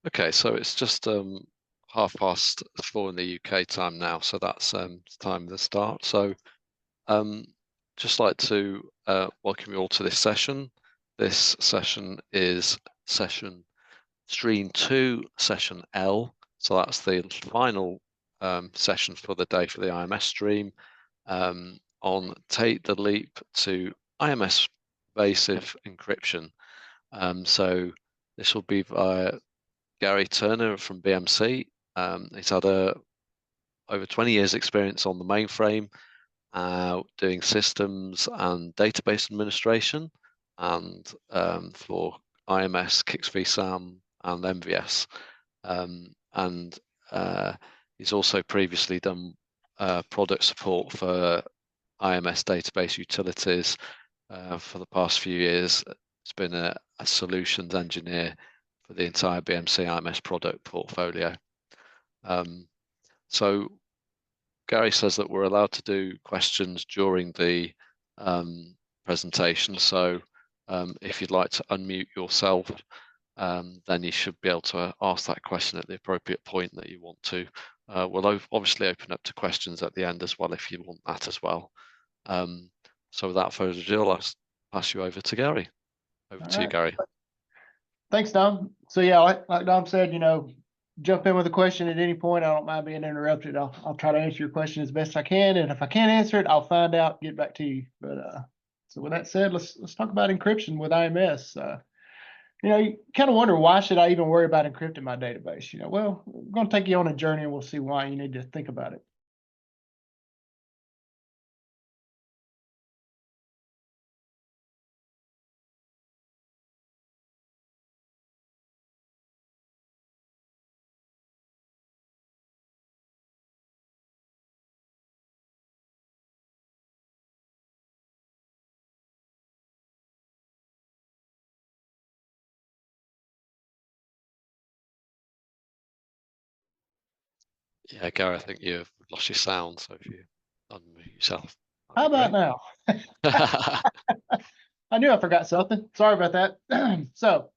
Okay, so it's just 4:30 in the UK time now, so that's time to start. So um, just like to welcome you all to this session. This session is session stream 2, session L. So that's the final session for the day for the IMS stream on Take the Leap to IMS Pervasive Encryption. So this will be via Gary Turner from BMC. He's had over 20 years experience on the mainframe, doing systems and database administration, and for IMS, Kix vSAM, and MVS. And he's also previously done product support for IMS database utilities for the past few years. It's been a solutions engineer for the entire BMC IMS product portfolio. So Gary says that we're allowed to do questions during the presentation. So if you'd like to unmute yourself, then you should be able to ask that question at the appropriate point that you want to. We'll obviously open up to questions at the end as well if you want that as well. So without further ado, I'll pass you over to Gary. Over All to you, right. Gary. Thanks, Dom. So yeah, like Dom said, jump in with a question at any point. I don't mind being interrupted. I'll try to answer your question as best I can, and if I can't answer it, I'll find out, get back to you. But so with that said, let's talk about encryption with IMS. You kind of wonder, why should I even worry about encrypting my database? Well, we're going to take you on a journey, and we'll see why you need to think about it. Yeah, Gary, I think you've lost your sound, so if you unmute yourself, How that'd be about great. now? I knew I forgot something. Sorry about that. So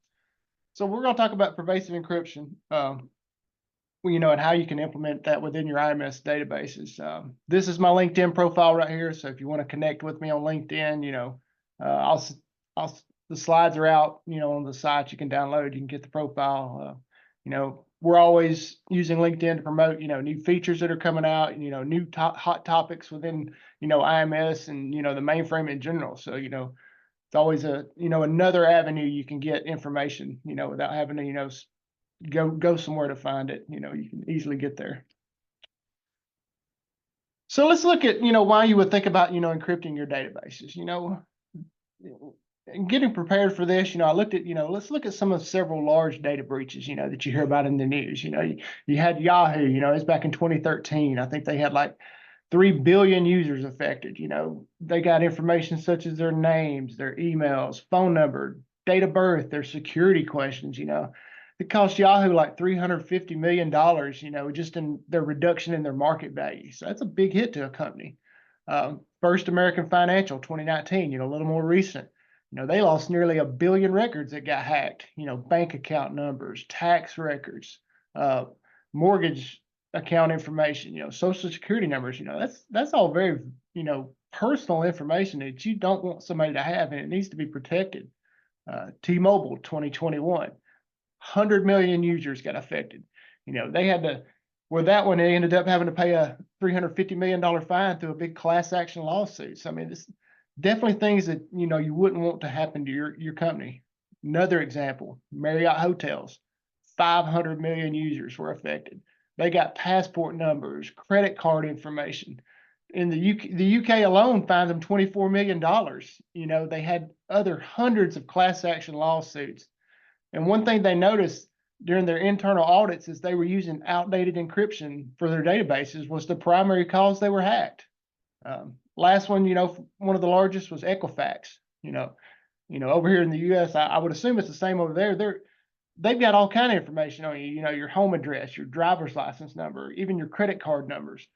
we're going to talk about pervasive encryption. And how you can implement that within your IMS databases. This is my LinkedIn profile right here. So if you want to connect with me on LinkedIn, the slides are out, on the site. You can download, you can get the profile. We're always using LinkedIn to promote, new features that are coming out, new hot topics within, IMS and, the mainframe in general. So, it's always another avenue you can get information, without having to, go somewhere to find it. You can easily get there. So let's look at, why you would think about, encrypting your databases. And getting prepared for this, I looked at, let's look at several large data breaches, that you hear about in the news. You had Yahoo, it's back in 2013. I think they had like 3 billion users affected. They got information such as their names, their emails, phone number, date of birth, their security questions. It cost Yahoo like $350 million, just in their reduction in their market value. So that's a big hit to a company. First American Financial, 2019, a little more recent. They lost nearly 1 billion records that got hacked. Bank account numbers, tax records, mortgage account information, social security numbers. That's all very, personal information that you don't want somebody to have, and it needs to be protected. T-Mobile, 2021. 100 million users got affected. They had to, with that one, they ended up having to pay a $350 million fine through a big class action lawsuit. So, I mean, it's definitely things that, you wouldn't want to happen to your company. Another example, Marriott Hotels, 500 million users were affected. They got passport numbers, credit card information. In the UK alone fined them $24 million. They had other hundreds of class action lawsuits. And one thing they noticed during their internal audits is they were using outdated encryption for their databases was the primary cause they were hacked. Last one, one of the largest was Equifax. Over here in the U.S., I would assume it's the same over there. They've got all kind of information on you. Your home address, your driver's license number, even your credit card numbers.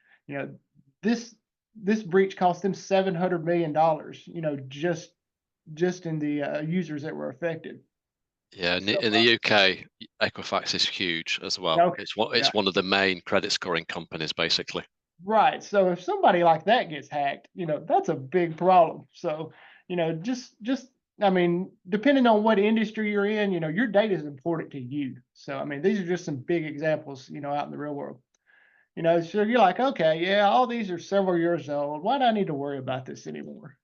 This breach cost them $700 million. Just in the users that were affected. Yeah, So, in the UK, Equifax is huge as well. okay, yeah, It's one of the main credit scoring companies, basically. right. So if somebody like that gets hacked, that's a big problem. So, just I mean, depending on what industry you're in, your data is important to you. So, I mean, these are just some big examples, out in the real world. So you're like, okay, yeah, all these are several years old. Why do I need to worry about this anymore?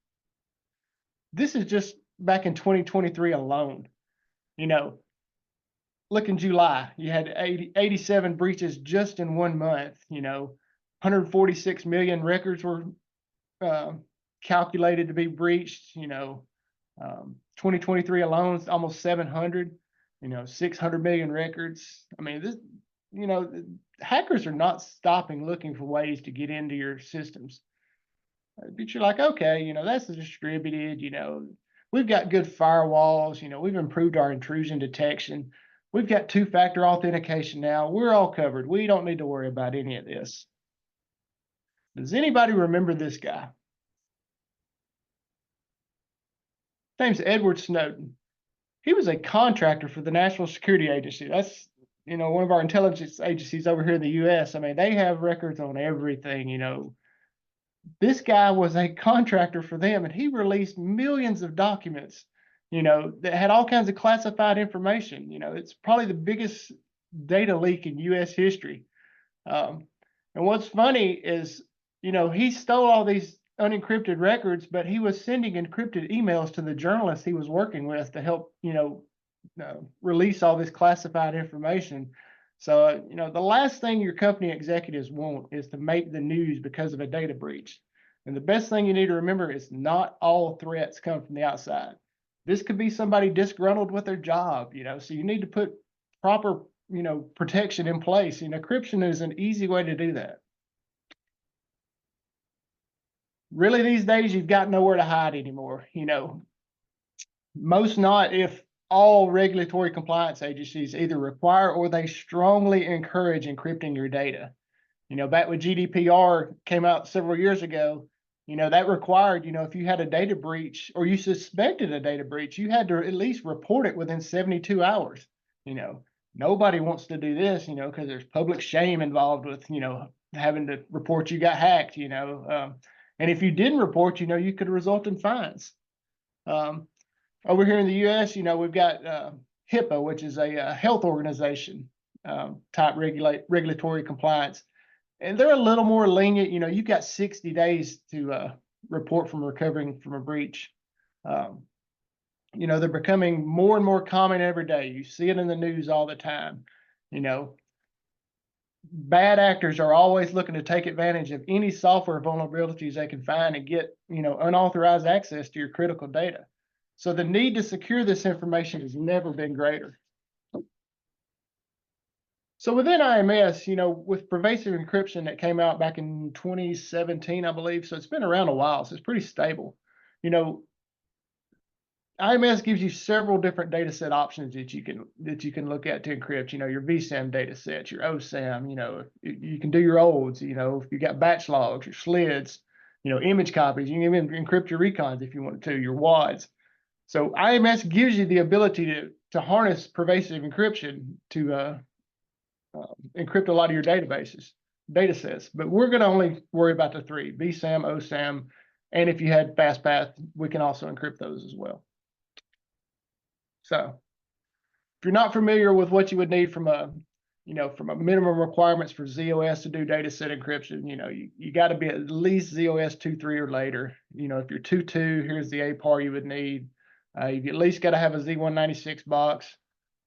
This is just back in 2023 alone. You know, look in July, you had 87 breaches just in 1 month. 146 million records were uh, calculated to be breached. 2023 alone, almost 700. 600 million records. I mean, you know, hackers are not stopping looking for ways to get into your systems. But you're like, okay, that's distributed. We've got good firewalls. We've improved our intrusion detection. We've got two-factor authentication now. We're all covered. We don't need to worry about any of this. Does anybody remember this guy? His name's Edward Snowden. He was a contractor for the National Security Agency. That's, one of our intelligence agencies over here in the US. I mean, they have records on everything. This guy was a contractor for them, and he released millions of documents, that had all kinds of classified information. It's probably the biggest data leak in US history. Um, and what's funny is, he stole all these unencrypted records, but he was sending encrypted emails to the journalists he was working with to help, release all this classified information. So, the last thing your company executives want is to make the news because of a data breach. And the best thing you need to remember is not all threats come from the outside. This could be somebody disgruntled with their job, so you need to put proper, protection in place. And encryption is an easy way to do that. Really, these days, you've got nowhere to hide anymore. Most not if all regulatory compliance agencies either require or they strongly encourage encrypting your data. Back when GDPR came out several years ago, that required, if you had a data breach or you suspected a data breach, you had to at least report it within 72 hours. Nobody wants to do this, because there's public shame involved with, having to report you got hacked, and if you didn't report, you could result in fines. Over here in the US, we've got HIPAA, which is a health organization type regulatory compliance. And they're a little more lenient. You've got 60 days to report from recovering from a breach. They're becoming more and more common every day. You see it in the news all the time. Bad actors are always looking to take advantage of any software vulnerabilities they can find and get, unauthorized access to your critical data. So the need to secure this information has never been greater. So within IMS, with pervasive encryption that came out back in 2017, I believe, so it's been around a while, so it's pretty stable. IMS gives you several different data set options that you can look at to encrypt. Your VSAM data sets, your OSAM. You can do your olds. If you got batch logs, your SLIDs, image copies. You can even encrypt your recons if you want to. Your WADs. So IMS gives you the ability to harness pervasive encryption to encrypt a lot of your data sets. But we're going to only worry about the three: VSAM, OSAM, and if you had FastPath, we can also encrypt those as well. So if you're not familiar with what you would need from a minimum requirements for ZOS to do data set encryption, you got to be at least ZOS 2.3 or later. If you're 2.2, here's the APAR you would need. You've at least got to have a Z196 box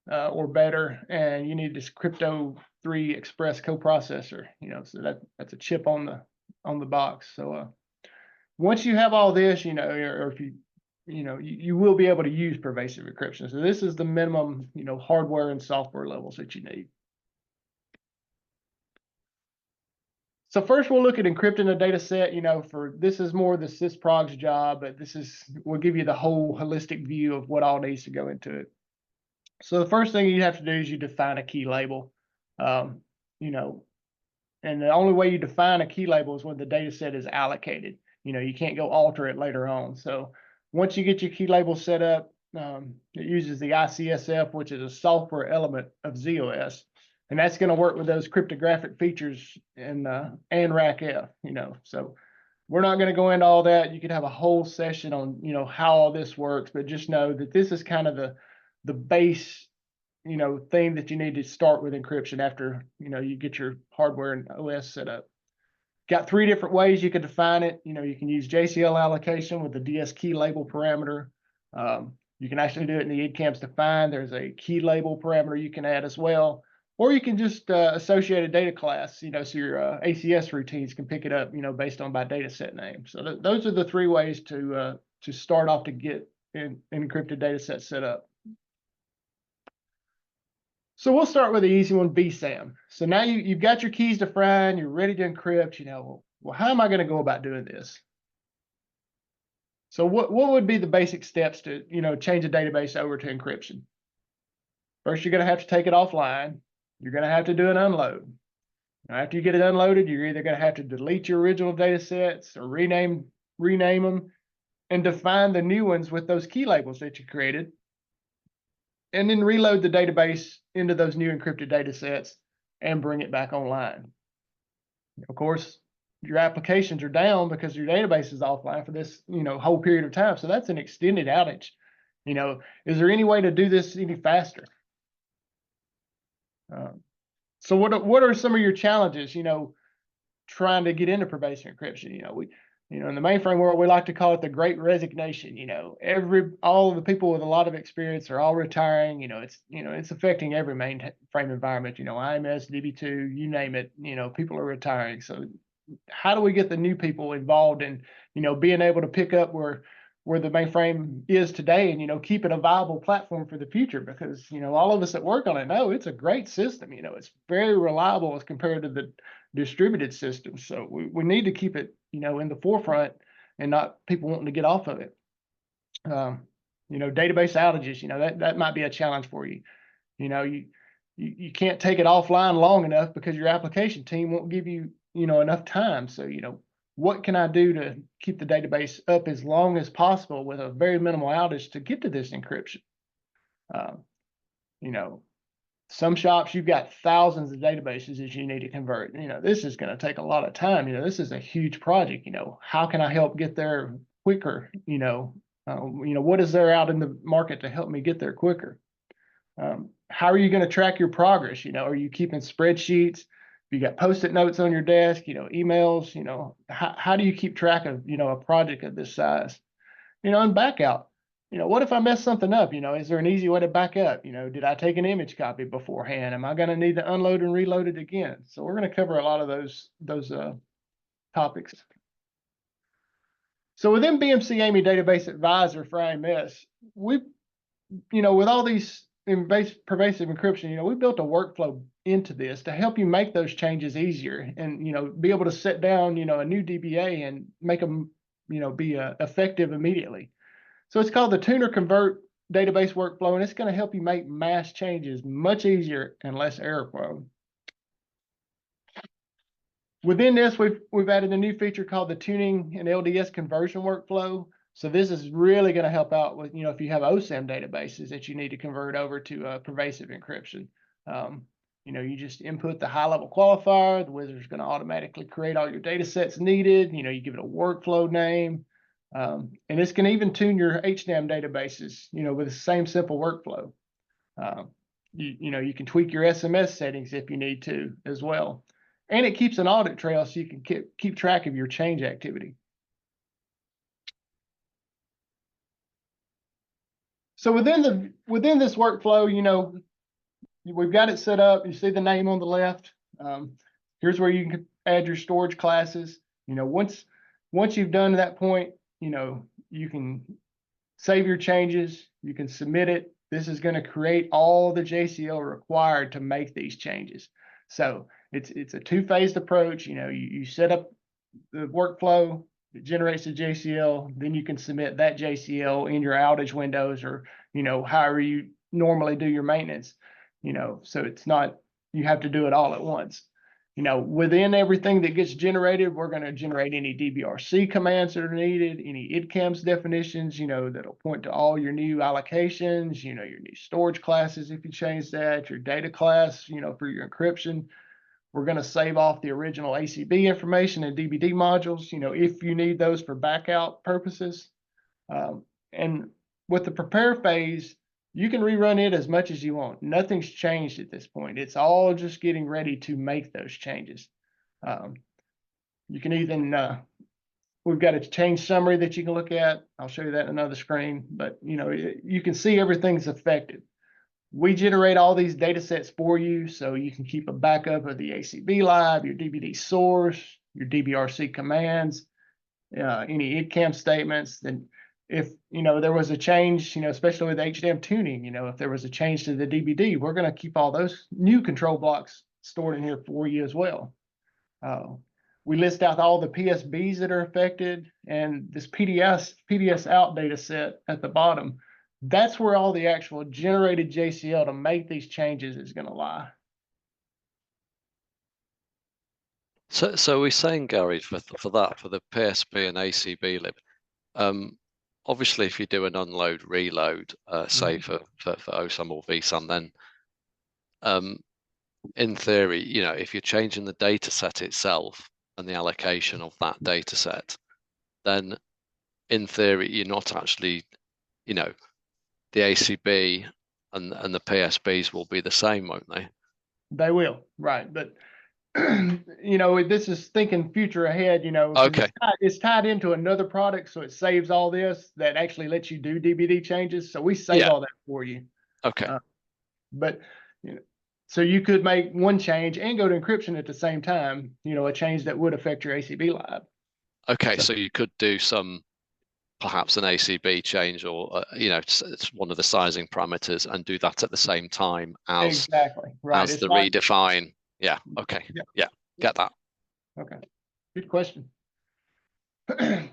or better, and you need this Crypto 3 Express coprocessor. So that's a chip on the box. So once you have all this, or if you will be able to use pervasive encryption. So this is the minimum, hardware and software levels that you need. So first we'll look at encrypting a data set, for this is more the sysprog's job, but we'll give you the whole holistic view of what all needs to go into it. So the first thing you have to do is you define a key label. And the only way you define a key label is when the data set is allocated. You can't go alter it later on. So once you get your key label set up, It uses the ICSF, which is a software element of ZOS, and that's going to work with those cryptographic features in ANRAC-F. So we're not going to go into all that. You could have a whole session on how all this works, but just know that this is kind of the base thing that you need to start with encryption after you get your hardware and OS set up. Got 3 different ways you could define it. You can use JCL allocation with the DS key label parameter. You can actually do it in the EDCAMS define. There's a key label parameter you can add as well. Or you can just associate a data class, so your ACS routines can pick it up, based on by data set name. So those are the 3 ways to start off to get an encrypted data set set up. So we'll start with the easy one, BSAM. So now you've got your keys defined, you're ready to encrypt, well, how am I going to go about doing this? So what would be the basic steps to, change a database over to encryption? First, you're going to have to take it offline. You're going to have to do an unload. Now, after you get it unloaded, you're either going to have to delete your original data sets or rename them and define the new ones with those key labels that you created, and then reload the database into those new encrypted data sets and bring it back online. Of course, your applications are down because your database is offline for this, whole period of time. So that's an extended outage. Is there any way to do this any faster? So what are some of your challenges, trying to get into pervasive encryption? In the mainframe world, we like to call it the Great Resignation. All of the people with a lot of experience are all retiring. It's affecting every mainframe environment. IMS, DB2, you name it. People are retiring. So how do we get the new people involved in, being able to pick up where the mainframe is today and, keep it a viable platform for the future? Because, all of us that work on it know it's a great system. It's very reliable as compared to the distributed systems. So we need to keep it, in the forefront and not people wanting to get off of it. Database outages, that might be a challenge for you. You can't take it offline long enough because your application team won't give you, enough time. So, what can I do to keep the database up as long as possible with a very minimal outage to get to this encryption? Some shops, you've got thousands of databases that you need to convert. This is going to take a lot of time. This is a huge project. How can I help get there quicker? What is there out in the market to help me get there quicker? How are you going to track your progress? Are you keeping spreadsheets? You got Post-it notes on your desk, emails, how do you keep track of, a project of this size? And back out. What if I mess something up? Is there an easy way to back up? Did I take an image copy beforehand? Am I going to need to unload and reload it again? So we're going to cover a lot of those topics. So within BMC AMI Database Advisor for IMS, we, with all these pervasive encryption, we built a workflow into this to help you make those changes easier and, be able to set down, a new DBA and make them, be effective immediately. So it's called the Tuner Convert database workflow, and it's going to help you make mass changes much easier and less error prone. Within this, we've added a new feature called the tuning and LDS conversion workflow. So this is really going to help out with, if you have OSAM databases that you need to convert over to pervasive encryption. You just input the high-level qualifier. The wizard is going to automatically create all your data sets needed. You give it a workflow name. And this can even tune your HNAM databases, with the same simple workflow. You can tweak your SMS settings if you need to as well. And it keeps an audit trail so you can keep track of your change activity. So within this workflow, we've got it set up. You see the name on the left. Here's where you can add your storage classes. Once you've done to that point, you can save your changes. You can submit it. This is going to create all the JCL required to make these changes. So it's a two-phased approach. You set up the workflow, it generates the JCL, then you can submit that JCL in your outage windows or, however you normally do your maintenance, so it's not, you have to do it all at once. within everything that gets generated, we're going to generate any DBRC commands that are needed, any IDCAMS definitions, that'll point to all your new allocations, your new storage classes if you change that, your data class, for your encryption. We're going to save off the original ACB information and DBD modules, if you need those for backout purposes. And with the prepare phase, you can rerun it as much as you want. Nothing's changed at this point. It's all just getting ready to make those changes. You can even, we've got a change summary that you can look at. I'll show you that in another screen, but you can see everything's affected. We generate all these data sets for you, so you can keep a backup of the ACB lib, your DBD source, your DBRC commands, any IDCAM statements. Then if there was a change, especially with HDM tuning, if there was a change to the DBD, we're going to keep all those new control blocks stored in here for you as well. We list out all the PSBs that are affected, and this PDS out data set at the bottom. That's where all the actual generated JCL to make these changes is going to lie. So we're saying, Gary, for the PSB and ACB lib, obviously if you do an unload reload, say for OSAM or VSAM, then in theory, if you're changing the data set itself and the allocation of that data set, then in theory you're not actually, the ACB and the PSBs will be the same, won't they? They will, right? But this is thinking future ahead. Okay. It's tied into another product, so it saves all this that actually lets you do DBD changes. So we save all that for you. Okay. But so you could make one change and go to encryption at the same time. A change that would affect your ACB lib. Okay, so you could do perhaps an ACB change, or it's one of the sizing parameters, and do that at the same time as exactly right as the redefine. Yeah. Okay. Yeah. Get that. Okay. Good question.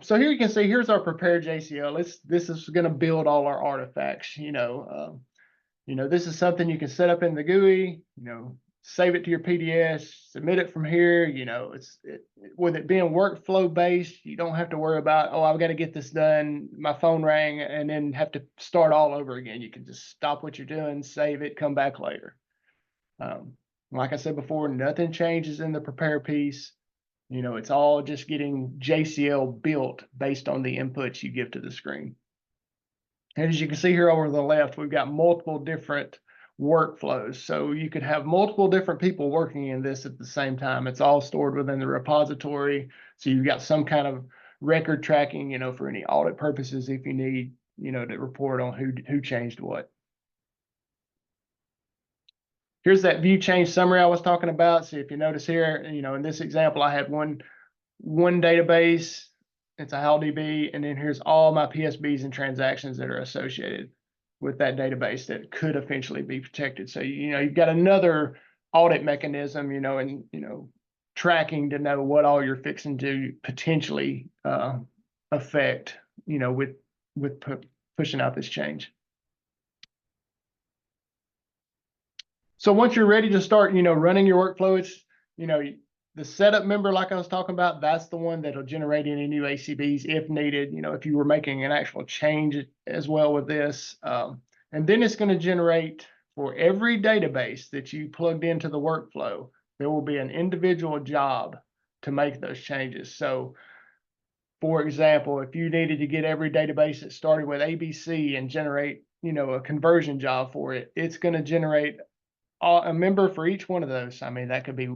So here you can see, here's our prepared JCL. This is going to build all our artifacts. This is something you can set up in the GUI. Save it to your PDS, submit it from here. With it being workflow based, you don't have to worry about, oh, I've got to get this done. My phone rang, and then have to start all over again. You can just stop what you're doing, save it, come back later. Like I said before, nothing changes in the prepare piece. It's all just getting JCL built based on the inputs you give to the screen. And as you can see here over the left, we've got multiple different workflows. So you could have multiple different people working in this at the same time. It's all stored within the repository. So you've got some kind of record tracking, for any audit purposes if you need, to report on who changed what. Here's that view change summary I was talking about. So if you notice here, in this example, I had one database. It's a HowDB, and then here's all my PSBs and transactions that are associated with that database that could eventually be protected. So you've got another audit mechanism, and tracking to know what all you're fixing to potentially affect, with pushing out this change. So once you're ready to start, running your workflow, it's, the setup member, like I was talking about, that's the one that'll generate any new ACBs if needed, if you were making an actual change as well with this. And then it's going to generate for every database that you plugged into the workflow, there will be an individual job to make those changes. So for example, if you needed to get every database that started with ABC and generate, a conversion job for it, it's going to generate a member for each one of those. I mean, that could be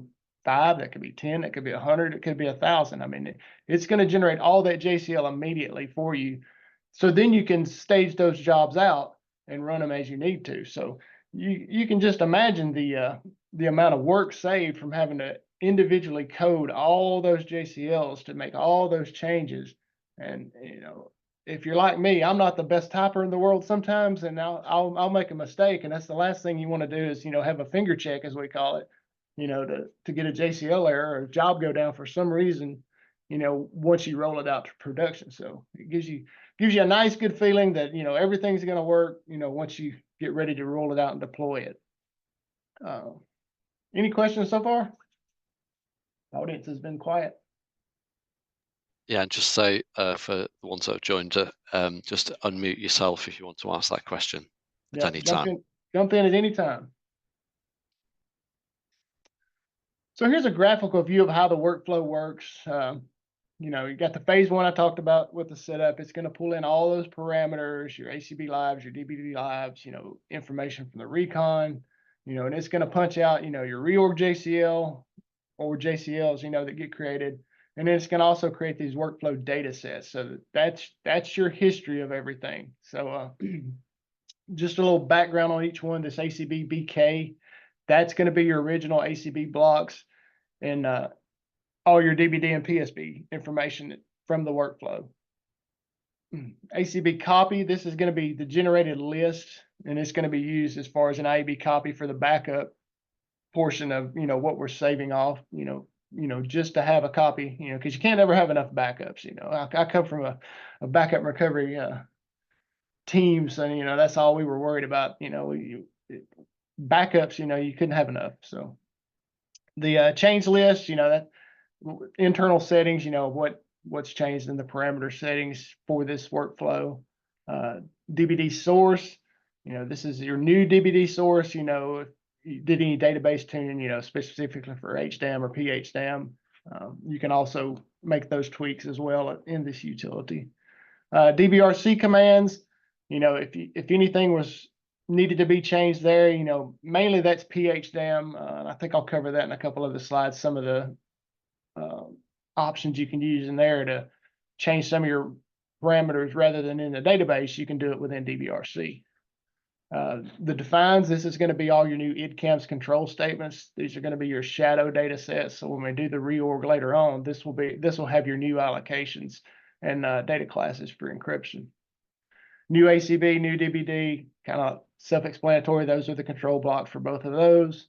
5, that could be 10, that could be 100, it could be 1,000. I mean, it's going to generate all that JCL immediately for you. So then you can stage those jobs out and run them as you need to. So you can just imagine the amount of work saved from having to individually code all those JCLs to make all those changes. And if you're like me, I'm not the best typer in the world sometimes, and I'll make a mistake, and that's the last thing you want to do is have a finger check, as we call it, to get a JCL error or a job go down for some reason, once you roll it out to production. So it gives you a nice good feeling that everything's going to work, once you get ready to roll it out and deploy it. Any questions so far? The audience has been quiet. Yeah, and just say for the ones that have joined, just unmute yourself if you want to ask that question at Yeah, any time. jump in at any time. So here's a graphical view of how the workflow works. You got the phase one I talked about with the setup. It's going to pull in all those parameters, your ACB lives, your DBD lives, information from the recon, and it's going to punch out, your reorg JCL or JCLs, that get created. And then it's going to also create these workflow data sets. So that's your history of everything. So just a little background on each one. This ACB BK, that's going to be your original ACB blocks and all your DBD and PSB information from the workflow. ACB copy, this is going to be the generated list, and it's going to be used as far as an IAB copy for the backup portion of what we're saving off, just to have a copy, because you can't ever have enough backups. I come from a backup recovery teams, and that's all we were worried about. Backups, you couldn't have enough. So the change list, that internal settings, what's changed in the parameter settings for this workflow. DBD source, this is your new DBD source. If you did any database tuning, specifically for HDAM or PHDAM, you can also make those tweaks as well in this utility. DBRC commands, if anything was needed to be changed there, mainly that's PHDAM. I think I'll cover that in a couple of the slides, some of the options you can use in there to change some of your parameters rather than in the database. You can do it within DBRC. The defines, this is going to be all your new IDCAMS control statements. These are going to be your shadow data sets. So when we do the reorg later on, this will have your new allocations and data classes for encryption. New ACB, new DBD, kind of self-explanatory. Those are the control blocks for both of those.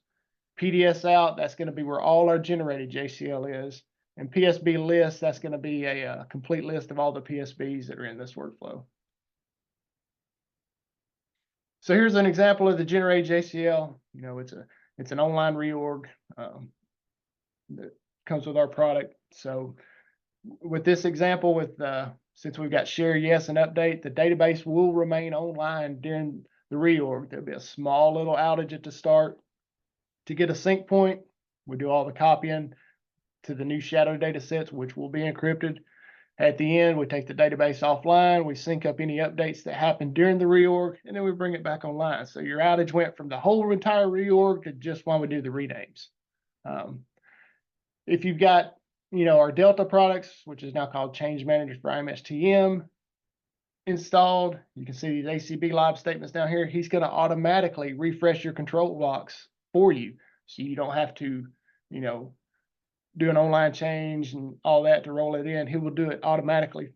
PDS out, that's going to be where all our generated JCL is. And PSB list, that's going to be a complete list of all the PSBs that are in this workflow. So here's an example of the generated JCL. It's an online reorg that comes with our product. So with this example, since we've got share yes and update, the database will remain online during the reorg. There'll be a small little outage at the start. To get a sync point, we do all the copying to the new shadow data sets, which will be encrypted. At the end, we take the database offline, we sync up any updates that happened during the reorg, and then we bring it back online. So your outage went from the whole entire reorg to just when we do the renames. If you've got, our Delta products, which is now called Change Managers for IMS TM, installed, you can see these ACB live statements down here. He's going to automatically refresh your control blocks for you, so you don't have to, do an online change and all that to roll it in. He will do it automatically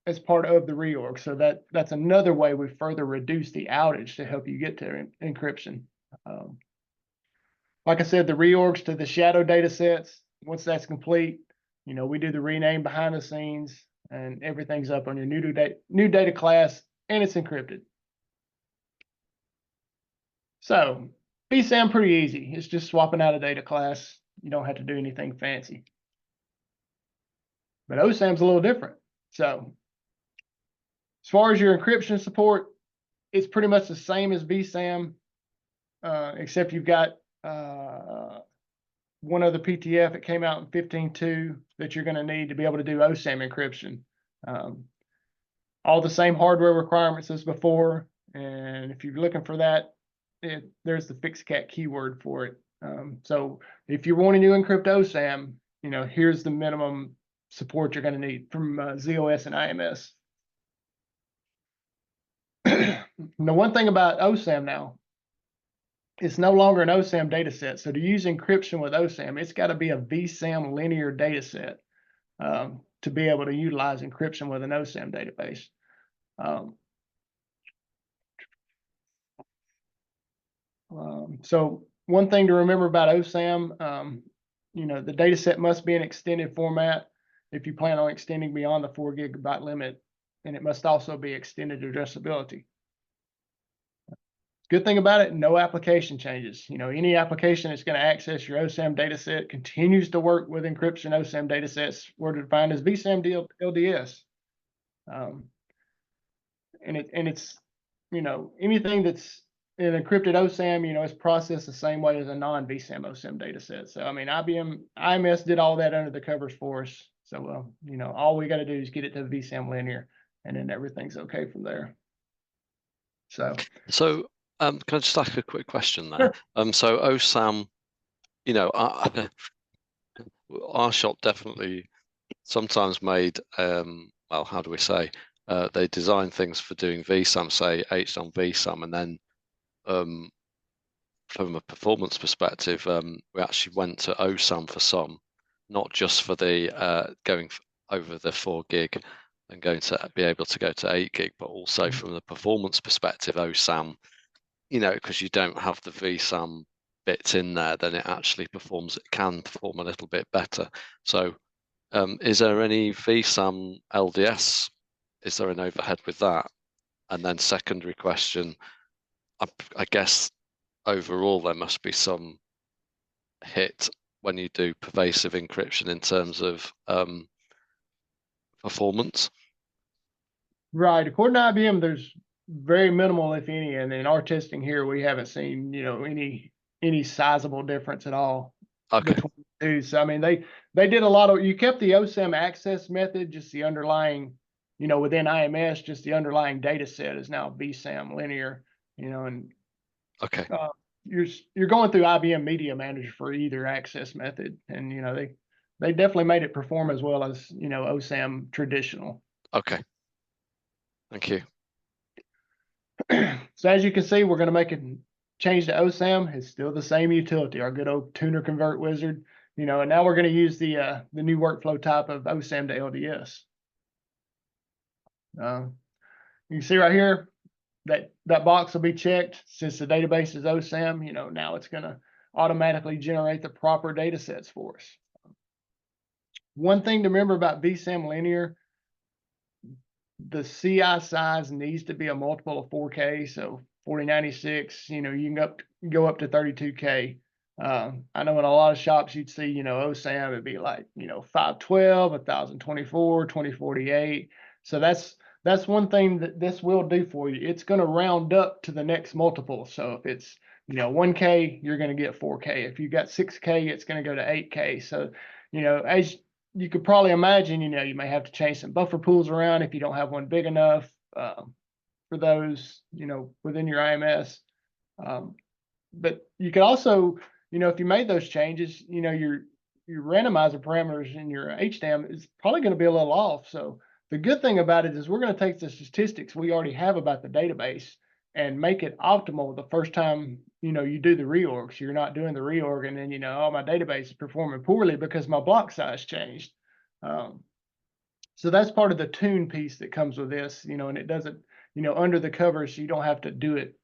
as part of the reorg. So that's another way we further reduce the outage to help you get to encryption. Like I said, the reorgs to the shadow data sets, once that's complete, we do the rename behind the scenes and everything's up on your new data class, and it's encrypted. So BSAM pretty easy. It's just swapping out a data class. You don't have to do anything fancy. But OSAM's a little different. So as far as your encryption support, it's pretty much the same as BSAM, except you've got one other PTF that came out in 15.2 that you're going to need to be able to do OSAM encryption. All the same hardware requirements as before. And if you're looking for that, there's the fixcat keyword for it. So if you're wanting to encrypt OSAM, here's the minimum support you're going to need from ZOS and IMS. Now, one thing about OSAM now, it's no longer an OSAM data set. So to use encryption with OSAM, it's got to be a VSAM linear data set to be able to utilize encryption with an OSAM database. So one thing to remember about OSAM, the data set must be in extended format if you plan on extending beyond the 4 GB limit, and it must also be extended addressability. It's Good thing about it, no application changes. Any application that's going to access your OSAM data set continues to work with encryption OSAM data sets were defined as VSAM LDS. And it's, anything that's an encrypted OSAM, is processed the same way as a non-VSAM OSAM data set. So, I mean, IMS did all that under the covers for us. So, all we got to do is get it to VSAM linear, and then everything's okay from there. So, can I just ask a quick question there? Sure. So OSAM, our shop definitely sometimes made, well, how do we say? They design things for doing VSAM, say H on VSAM, and then from a performance perspective, we actually went to OSAM for some, not just for the going over the 4 gig and going to be able to go to 8 gig, but also from the performance perspective, OSAM, because you don't have the VSAM bits in there, then it actually can perform a little bit better. So is there any VSAM LDS? Is there an overhead with that? And then secondary question, I guess overall there must be some hit when you do pervasive encryption in terms of performance. Right. According to IBM, there's very minimal, if any, and in our testing here, we haven't seen, any sizable difference at all Okay. between the two. So, I mean, they did a lot of, you kept the OSAM access method, just the underlying, within IMS, just the underlying data set is now VSAM linear, and Okay. You're going through IBM Media Manager for either access method, and they definitely made it perform as well as OSAM traditional. Okay. Thank you. So as you can see, we're going to make a change to OSAM. It's still the same utility, our good old tuner convert wizard, and now we're going to use the new workflow type of OSAM to LDS. You can see right here that box will be checked since the database is OSAM. Now it's going to automatically generate the proper data sets for us. One thing to remember about VSAM linear, the CI size needs to be a multiple of 4K. So 4096, you can go up to 32K. I know in a lot of shops you'd see, OSAM, it'd be like, 512, 1024, 2048. So that's one thing that this will do for you. It's going to round up to the next multiple. So if it's 1K, you're going to get 4K. If you got 6K, it's going to go to 8K. So as you could probably imagine, you may have to change some buffer pools around if you don't have one big enough for those, within your IMS. But you could also, if you made those changes, your randomizer parameters in your HDAM is probably going to be a little off. So the good thing about it is we're going to take the statistics we already have about the database and make it optimal the first time, you do the reorg. So you're not doing the reorg and then, oh, my database is performing poorly because my block size changed. So that's part of the tune piece that comes with this, and it doesn't, under the covers, you don't have to do it,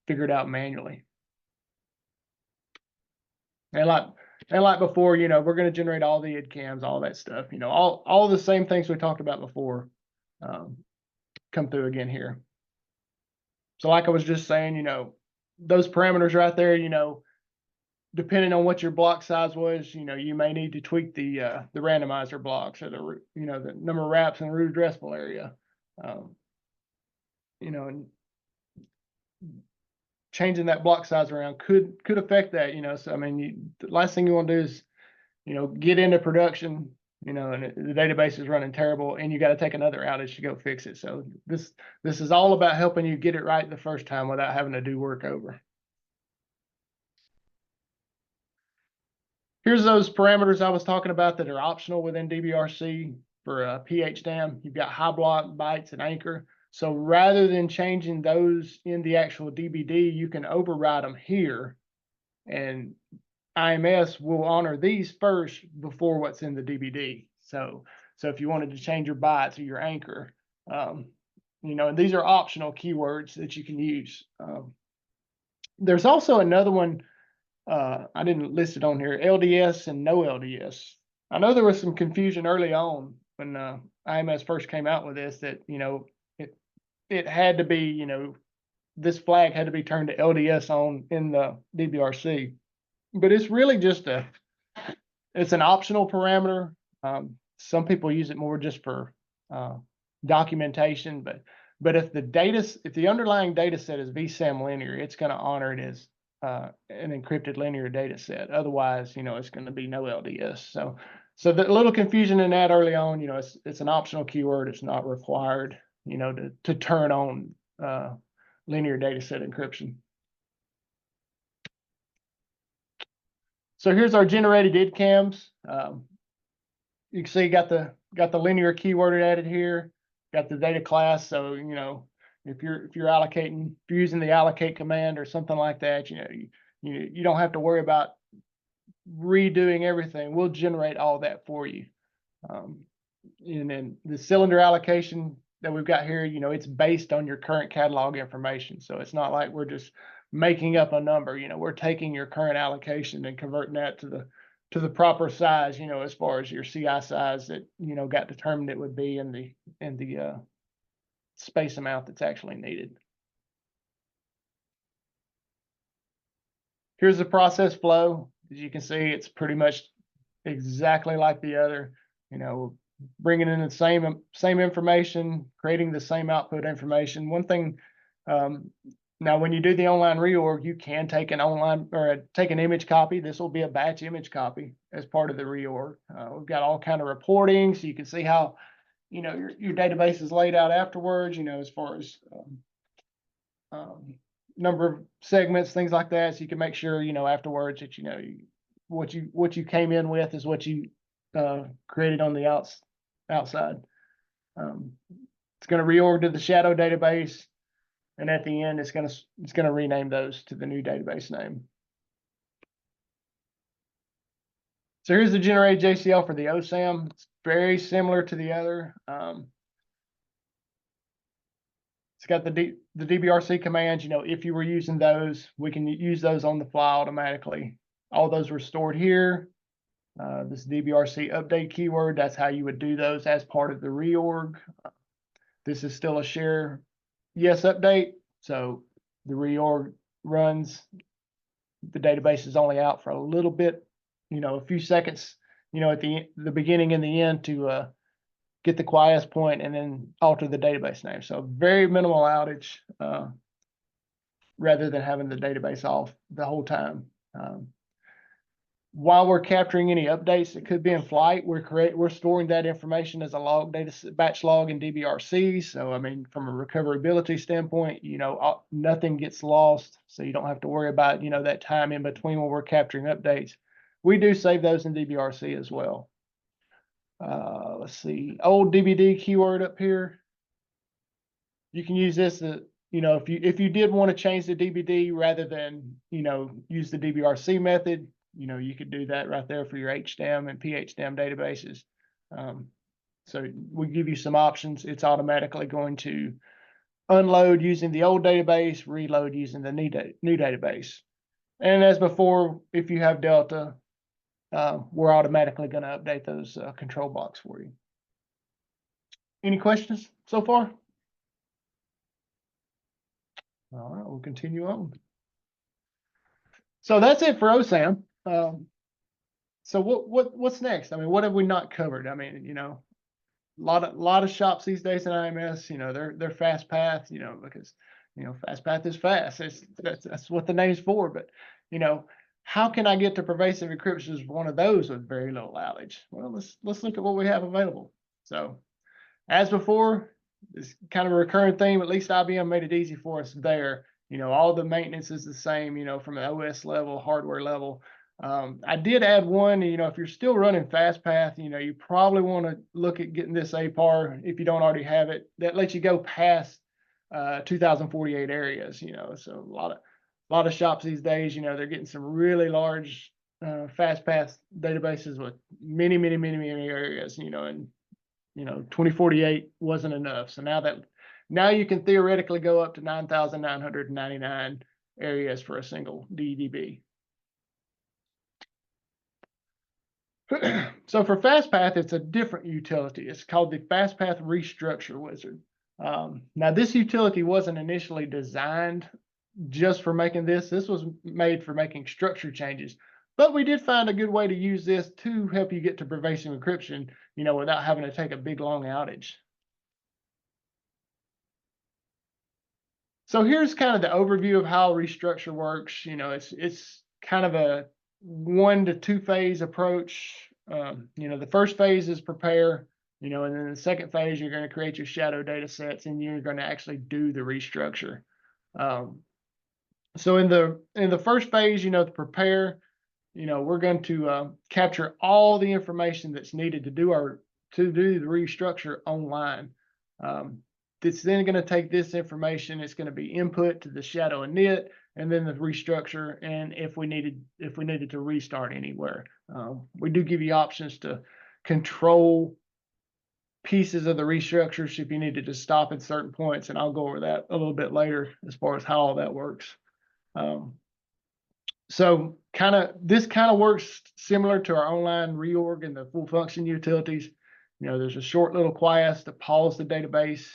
figure it out manually. And like before, we're going to generate all the IDCAMs, all that stuff, all the same things we talked about before come through again here. So like I was just saying, those parameters right there, depending on what your block size was, you may need to tweak the randomizer blocks or the number of wraps in the root addressable area. And changing that block size around could affect that, So I mean, the last thing you want to do is, get into production, and the database is running terrible, and you got to take another outage to go fix it. So this is all about helping you get it right the first time without having to do work over. Here's those parameters I was talking about that are optional within DBRC for PHDAM. You've got high block, bytes, and anchor. So rather than changing those in the actual DBD, you can override them here, and IMS will honor these first before what's in the DBD. So if you wanted to change your bytes or your anchor, and these are optional keywords that you can use. There's also another one, I didn't list it on here, LDS and no LDS. I know there was some confusion early on when IMS first came out with this that, it had to be, this flag had to be turned to LDS on in the DBRC. But it's really just it's an optional parameter. Some people use it more just for documentation, but if the underlying data set is VSAM linear, it's going to honor it as an encrypted linear data set. Otherwise, it's going to be no LDS. So the little confusion in that early on, it's an optional keyword. It's not required, to turn on linear data set encryption. So here's our generated IDCAMs. You can see you got the linear keyword added here, got the data class. So if you're using the allocate command or something like that, you don't have to worry about redoing everything. We'll generate all that for you. And then the cylinder allocation that we've got here, it's based on your current catalog information. So it's not like we're just making up a number. We're taking your current allocation and converting that to the proper size, as far as your CI size that got determined it would be in the space amount that's actually needed. Here's the process flow. As you can see, it's pretty much exactly like the other. Bringing in the same information, creating the same output information. One thing, now when you do the online reorg, you can take an image copy. This will be a batch image copy as part of the reorg. We've got all kind of reporting, so you can see how your database is laid out afterwards. As far as number of segments, things like that, so you can make sure afterwards that what you came in with is what you created on the outside. It's going to reorg to the shadow database, and at the end, it's going to rename those to the new database name. So here's the generated JCL for the OSAM. It's very similar to the other. It's got the DBRC commands. If you were using those, we can use those on the fly automatically. All those were stored here. This DBRC update keyword, that's how you would do those as part of the reorg. This is still a share yes update. So the reorg runs, the database is only out for a little bit, a few seconds, at the beginning and the end to get the quiet point and then alter the database name. So very minimal outage rather than having the database off the whole time. While we're capturing any updates that could be in flight, we're storing that information as a log batch log in DBRC. So from a recoverability standpoint, nothing gets lost, so you don't have to worry about that time in between when we're capturing updates. We do save those in DBRC as well. Let's see, old DBD keyword up here. You can use this if you did want to change the DBD rather than use the DBRC method. You could do that right there for your HDAM and PHDAM databases. So we give you some options. It's automatically going to unload using the old database, reload using the new database. And as before, if you have Delta, we're automatically going to update those control blocks for you. Any questions so far? All right, we'll continue on. So that's it for OSAM. So what's next? What have we not covered? A lot of shops these days in IMS, they're fast path, because fast path is fast. That's what the name's for. But how can I get to pervasive encryption as one of those with very little outage? Well, let's look at what we have available. So as before, it's kind of a recurring theme. At least IBM made it easy for us there. All the maintenance is the same, from an OS level, hardware level. I did add one, if you're still running FastPath, you probably want to look at getting this APAR if you don't already have it. That lets you go past 2048 areas, so a lot of shops these days, they're getting some really large FastPath databases with many areas, and 2048 wasn't enough. So now you can theoretically go up to 9,999 areas for a single DDB. So for FastPath, it's a different utility. It's called the FastPath Restructure Wizard. Now, this utility wasn't initially designed just for making this. This was made for making structure changes. But we did find a good way to use this to help you get to pervasive encryption, without having to take a big, long outage. So here's kind of the overview of how restructure works. It's kind of a 1 to 2 phase approach. The first phase is prepare, and then the second phase, you're going to create your shadow data sets and you're going to actually do the restructure. So in the first phase, the prepare, we're going to capture all the information that's needed to do the restructure online. It's then going to take this information, it's going to be input to the shadow init, and then the restructure, and if we needed to restart anywhere. We do give you options to control pieces of the restructures if you needed to stop at certain points, and I'll go over that a little bit later as far as how all that works. So this kind of works similar to our online reorg and the full function utilities. There's a short little class to pause the database.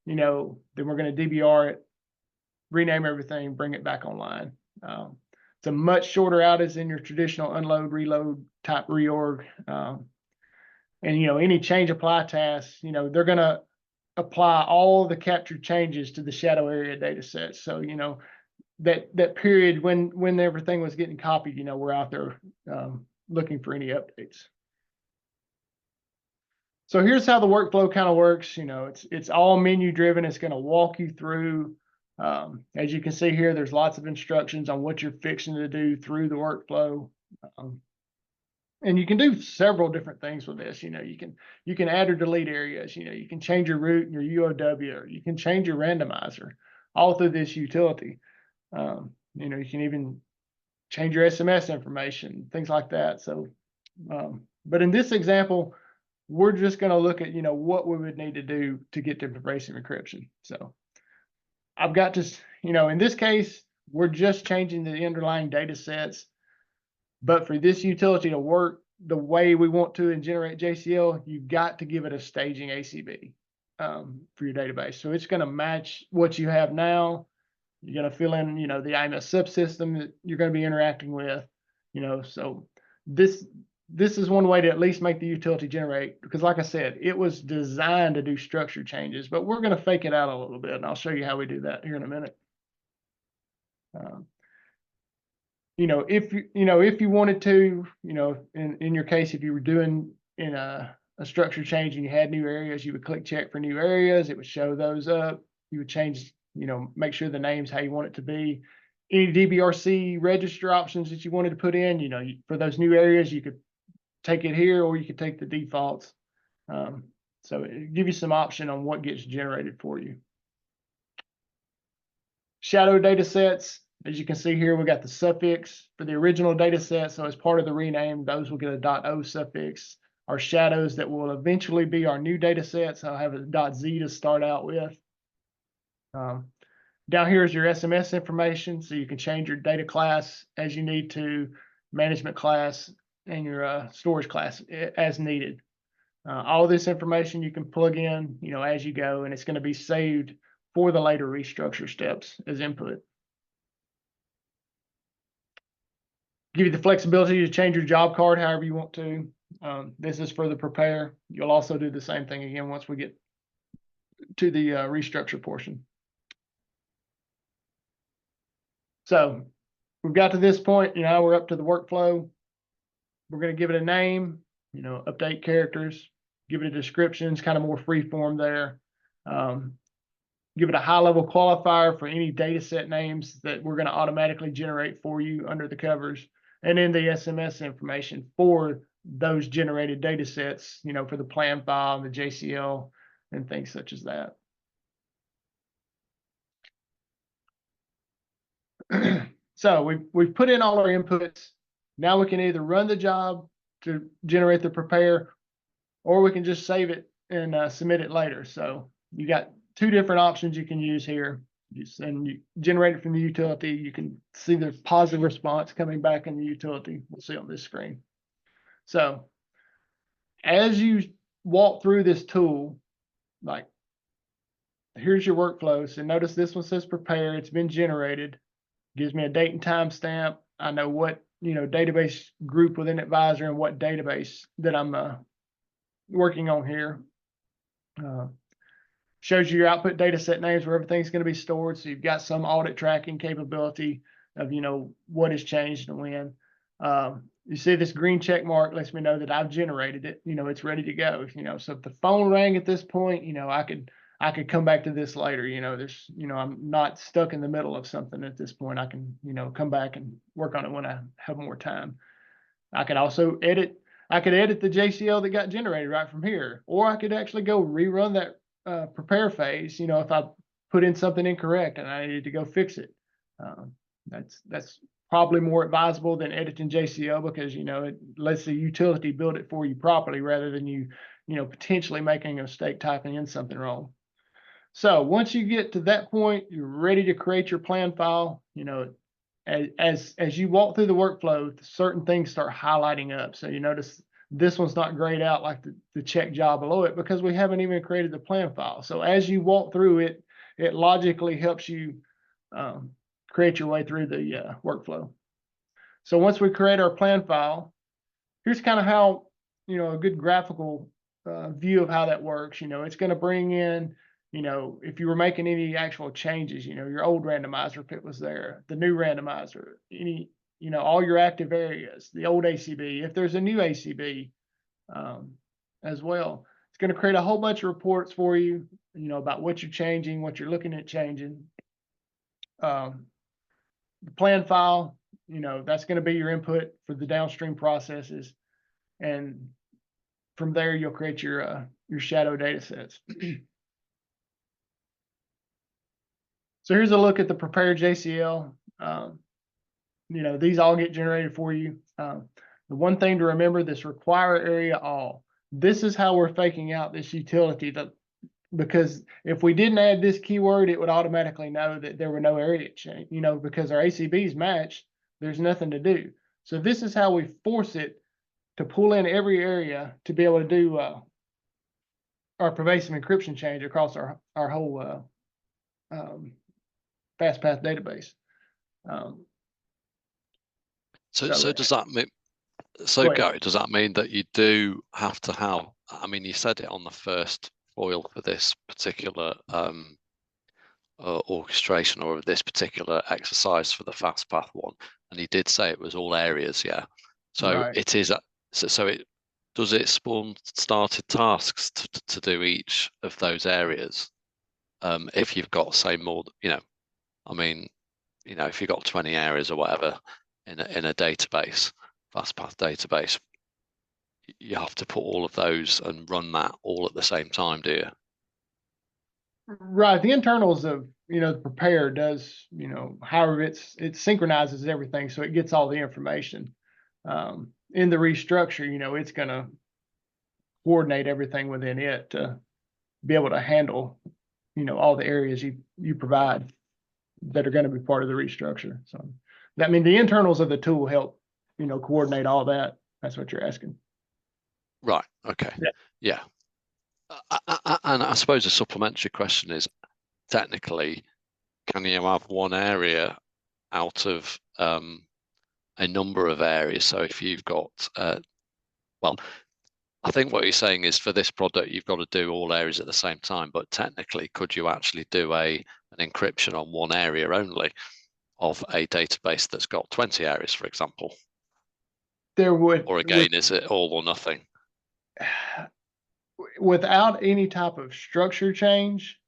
Then we're going to DBR it, rename everything, bring it back online. It's a much shorter outage than your traditional unload, reload type reorg. And any change apply tasks, they're going to apply all the captured changes to the shadow area data set. So, that period when everything was getting copied, we're out there looking for any updates. So here's how the workflow kind of works. It's all menu driven. It's going to walk you through. As you can see here, there's lots of instructions on what you're fixing to do through the workflow. And you can do several different things with this. You can add or delete areas. You can change your route and your UOW, or you can change your randomizer all through this utility. You can even change your SMS information, things like that. So, but in this example, we're just going to look at, what we would need to do to get to pervasive encryption. So I've got to, in this case, we're just changing the underlying data sets. But for this utility to work the way we want to and generate JCL, you've got to give it a staging ACB for your database. So it's going to match what you have now. You're going to fill in, the IMS subsystem that you're going to be interacting with, so this is one way to at least make the utility generate, because like I said, it was designed to do structure changes, but we're going to fake it out a little bit, and I'll show you how we do that here in a minute. If you wanted to, in your case, if you were doing in a structure change and you had new areas, you would click check for new areas. It would show those up. You would change, make sure the name's how you want it to be. Any DBRC register options that you wanted to put in, for those new areas, you could take it here, or you could take the defaults. So it give you some option on what gets generated for you. Shadow data sets. As you can see here, we got the suffix for the original data set. So as part of the rename, those will get a .o suffix. Our shadows that will eventually be our new data sets, I'll have a .z to start out with. Down here is your SMS information, so you can change your data class as you need to, management class, and your storage class as needed. All this information you can plug in, as you go, and it's going to be saved for the later restructure steps as input. Give you the flexibility to change your job card however you want to. This is for the prepare. You'll also do the same thing again once we get to the restructure portion. So we've got to this point, we're up to the workflow. We're going to give it a name, update characters, give it a description. It's kind of more free form there. Give it a high level qualifier for any data set names that we're going to automatically generate for you under the covers. And then the SMS information for those generated data sets, for the plan file, the JCL, and things such as that. So we've put in all our inputs. Now we can either run the job to generate the prepare, or we can just save it and submit it later. So you got two different options you can use here. And you generate it from the utility. You can see the positive response coming back in the utility. We'll see on this screen. So as you walk through this tool, like here's your workflow. So notice this one says prepare. It's been generated. Gives me a date and time stamp. I know what, database group within Advisor and what database that I'm working on here. Shows you your output data set names where everything's going to be stored. So you've got some audit tracking capability of, what has changed and when. You see this green check mark lets me know that I've generated it. It's ready to go. So if the phone rang at this point, I could come back to this later. There's, I'm not stuck in the middle of something at this point. I can, come back and work on it when I have more time. I could also edit. I could edit the JCL that got generated right from here, or I could actually go rerun that prepare phase, if I put in something incorrect and I needed to go fix it. That's probably more advisable than editing JCL because, it lets the utility build it for you properly rather than you potentially making a mistake typing in something wrong. So once you get to that point, you're ready to create your plan file. As you walk through the workflow, certain things start highlighting up. So you notice this one's not grayed out like the check job below it because we haven't even created the plan file. So as you walk through it, it logically helps you create your way through the workflow. So once we create our plan file, here's kind of how, a good graphical view of how that works. It's going to bring in, if you were making any actual changes, your old randomizer, if it was there, the new randomizer, any, all your active areas, the old ACB, if there's a new ACB as well. It's going to create a whole bunch of reports for you, about what you're changing, what you're looking at changing. The plan file, that's going to be your input for the downstream processes. And from there, you'll create your shadow data sets. So here's a look at the prepared JCL. These all get generated for you. The one thing to remember, this require area all. This is how we're faking out this utility because if we didn't add this keyword, it would automatically know that there were no area change, because our ACBs match, there's nothing to do. So this is how we force it to pull in every area to be able to do our pervasive encryption change across our whole FastPath database. So does that mean, Gary, does that mean that you do have to have, I mean, you said it on the first foil for this particular orchestration or this particular exercise for the FastPath one, and you did say it was all areas, yeah. So right. It is, so it does it spawn started tasks to do each of those areas? If you've got, say, more, I mean, if you've got 20 areas or whatever in a database, FastPath database, you have to put all of those and run that all at the same time, do you? Right. The internals of, the prepare does, however it synchronizes everything. So it gets all the information. In the restructure, it's going to coordinate everything within it to be able to handle, all the areas you provide that are going to be part of the restructure. So that means the internals of the tool help, coordinate all that. That's what you're asking. Right. Okay. Yeah. And I suppose a supplementary question is, technically, can you have one area out of a number of areas? So if you've got, well, I think what you're saying is for this product, you've got to do all areas at the same time, but technically, could you actually do an encryption on one area only of a database that's got 20 areas, for example? There would. Or again, is it all or nothing? Without any type of structure change,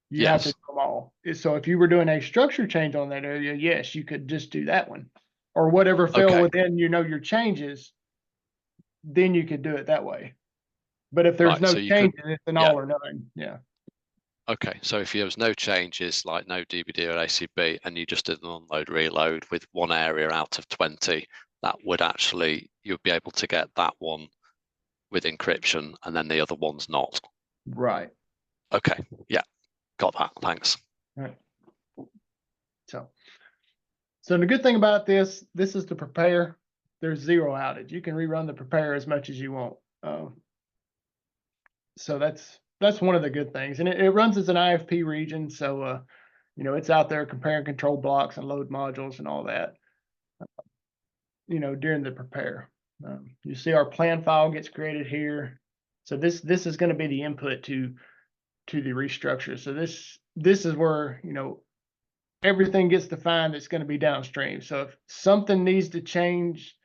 you have to do them all. So if you were doing a structure change on that area, yes, you could just do that one. Or whatever fell within, your changes, then you could do it that way. But if there's no changes, it's an all or none. Yeah. Okay. So if there was no changes, like no DBD or ACB, and you just did an unload reload with one area out of 20, that would actually, you'd be able to get that one with encryption and then the other one's not. Right. Okay. Yeah. Got that. Thanks. All right. So the good thing about this is the prepare. There's zero outage. You can rerun the prepare as much as you want. So that's that's one of the good things, and it runs as an IFP region, so you know, it's out there comparing control blocks and load modules and all that, you know, during the prepare. You see our plan file gets created here. So this is going to be the input to the restructure. So this is where, you know, everything gets defined that's going to be downstream. So if something needs to change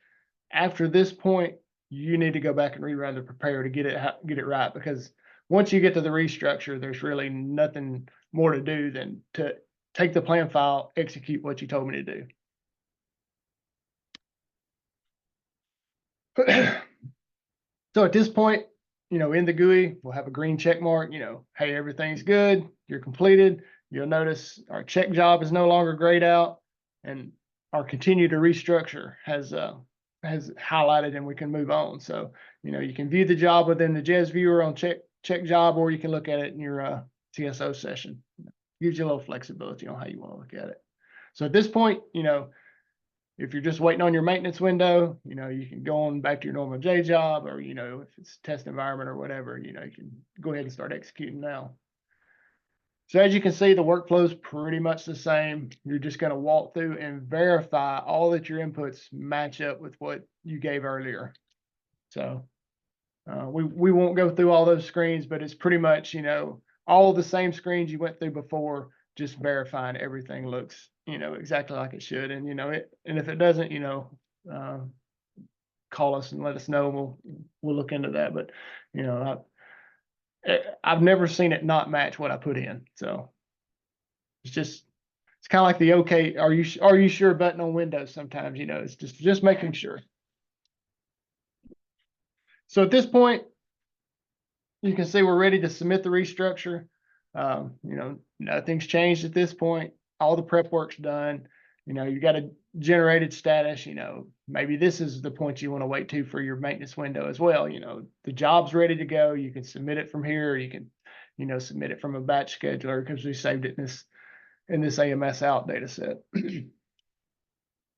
after this point, you need to go back and rerun the prepare to get it right, because once you get to the restructure, there's really nothing more to do than to take the plan file, execute what you told me to do. So at this point, you know, in the GUI, we'll have a green check mark, you know, hey, everything's good, you're completed. You'll notice our check job is no longer grayed out, and our continue to restructure has highlighted, and we can move on. So, you know, you can view the job within the JES viewer on check job, or you can look at it in your TSO session. Gives you a little flexibility on how you want to look at it. So at this point, you know, if you're just waiting on your maintenance window, you know, you can go on back to your normal J job, or, you know, if it's test environment or whatever, you know, you can go ahead and start executing now. So as you can see, the workflow is pretty much the same. You're just going to walk through and verify all that your inputs match up with what you gave earlier. So we won't go through all those screens, but it's pretty much, you know, all the same screens you went through before, just verifying everything looks, you know, exactly like it should. And, you know, and if it doesn't, you know, call us and let us know. We'll look into that. But, you know, I've never seen it not match what I put in. So it's kind of like the okay, are you sure button on Windows sometimes, you know, it's just making sure. So at this point, you can see we're ready to submit the restructure. You know, nothing's changed at this point. All the prep work's done. You know, you got a generated status. You know, maybe this is the point you want to wait to for your maintenance window as well. You know, the job's ready to go. You can submit it from here, or you can, you know, submit it from a batch scheduler, because we saved it in this AMS out data set.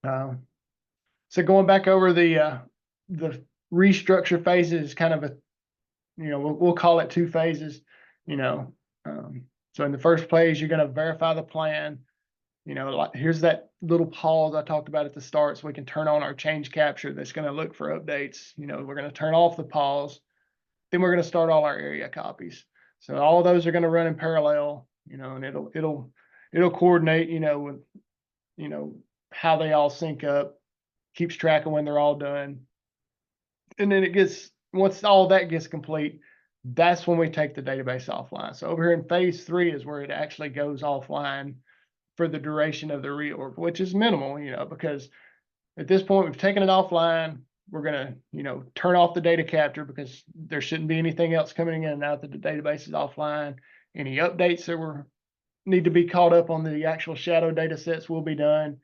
So going back over the restructure phases, kind of a, you know, we'll call it 2 phases, you know. So in the first phase, you're going to verify the plan. You know, like here's that little pause I talked about at the start, so we can turn on our change capture that's going to look for updates. You know, we're going to turn off the pause. Then we're going to start all our area copies. So all of those are going to run in parallel, you know, and it'll coordinate, you know, with, you know, how they all sync up, keeps track of when they're all done. And then once all that gets complete, that's when we take the database offline. So over here in phase 3 is where it actually goes offline for the duration of the reorg, which is minimal, you know, because at this point we've taken it offline. We're going to, you know, turn off the data capture, because there shouldn't be anything else coming in and out that the database is offline. Any updates that need to be caught up on the actual shadow data sets will be done.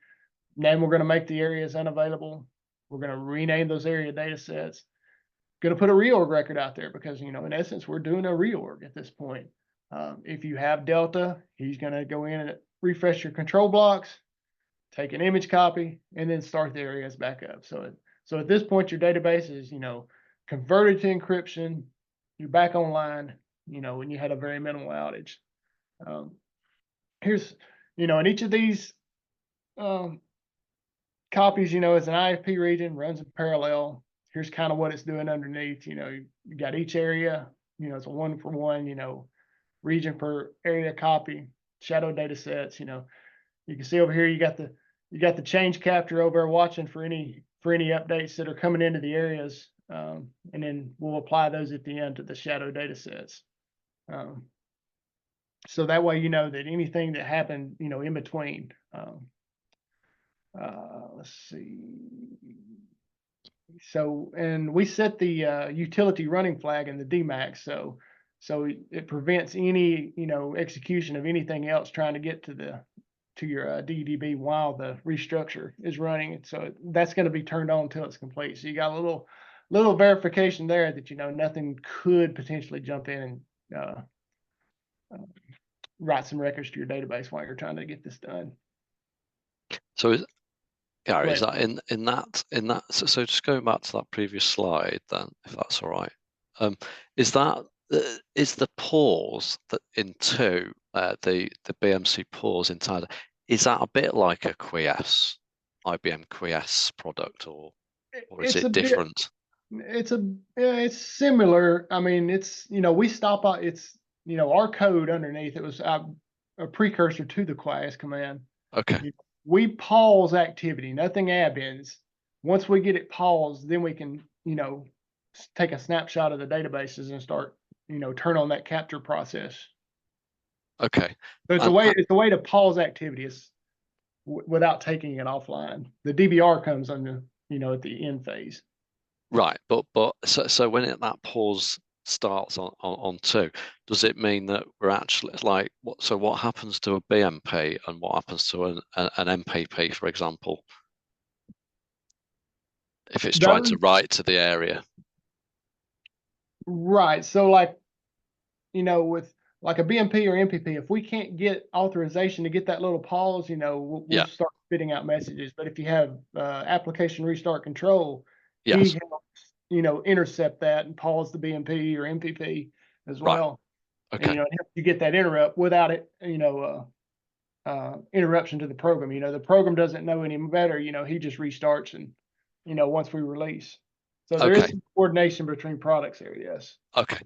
Then we're going to make the areas unavailable. We're going to rename those area data sets. Going to put a reorg record out there, because, you know, in essence, we're doing a reorg at this point. If you have Delta, he's going to go in and refresh your control blocks, take an image copy, and then start the areas back up. So at this point, your database is, you know, converted to encryption. You're back online, you know, when you had a very minimal outage. Here's, you know, in each of these copies, you know, as an IFP region, runs in parallel. Here's kind of what it's doing underneath. You know, you got each area, you know, it's a 1-for-1, you know, region per area copy, shadow data sets. You know, you can see over here, you got the change capture over there watching for any updates that are coming into the areas. And then we'll apply those at the end to the shadow data sets. So that way, you know, that anything that happened, you know, in between, let's see. So, and we set the utility running flag in the DMAX. So it prevents any, you know, execution of anything else trying to get to your DDB while the restructure is running. So that's going to be turned on until it's complete. So you got a little verification there that, you know, nothing could potentially jump in and write some records to your database while you're trying to get this done. So Gary, is that in that so just going back to that previous slide then, if that's all right, is that is the pause that into the BMC pause inside, is that a bit like a Quies, IBM Quies product, or is It's a it bit, different? it's a, yeah, it's similar. I mean, it's, we stop out, it's, our code underneath it was a precursor to the class command. Okay, We pause activity, nothing happens. Once we get it paused, then we can, take a snapshot of the databases and start, turn on that capture process. okay. So And it's a way to pause activity without taking it offline. The DBR comes on the, at the end phase. right, but so when that pause starts on two, does it mean that we're actually like what? So what happens to a BMP and what happens to an MPP, for example, if it's trying to Those, write to the area? right. So like, with like a BMP or MPP, if we can't get authorization to get that little pause, we'll Yeah, start spitting out messages. But if you have application restart control, he yes, helps, intercept that and pause the BMP or MPP as right, well. And, okay, it helps you get that interrupt without it, interruption to the program. The program doesn't know any better. He just restarts and, once we release. So there is okay, some coordination between products there, yes. okay.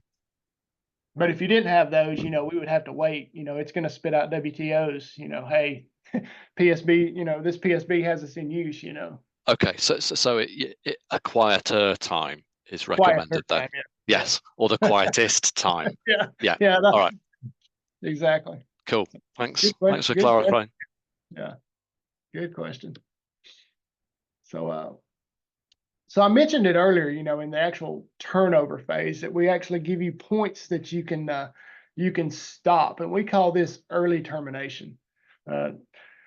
But if you didn't have those, we would have to wait. It's going to spit out WTOs. Hey, PSB. This PSB has us in use. Okay, so a quieter time is Quiet recommended then. time. Yeah, yeah, Yes, or the quietest time. yeah, Yeah. yeah. All right. Exactly. Cool. Thanks. Good question. Thanks for Good question. clarifying. Yeah, good question. So I mentioned it earlier, in the actual turnover phase, that we actually give you points that you can stop, and we call this early termination. Uh,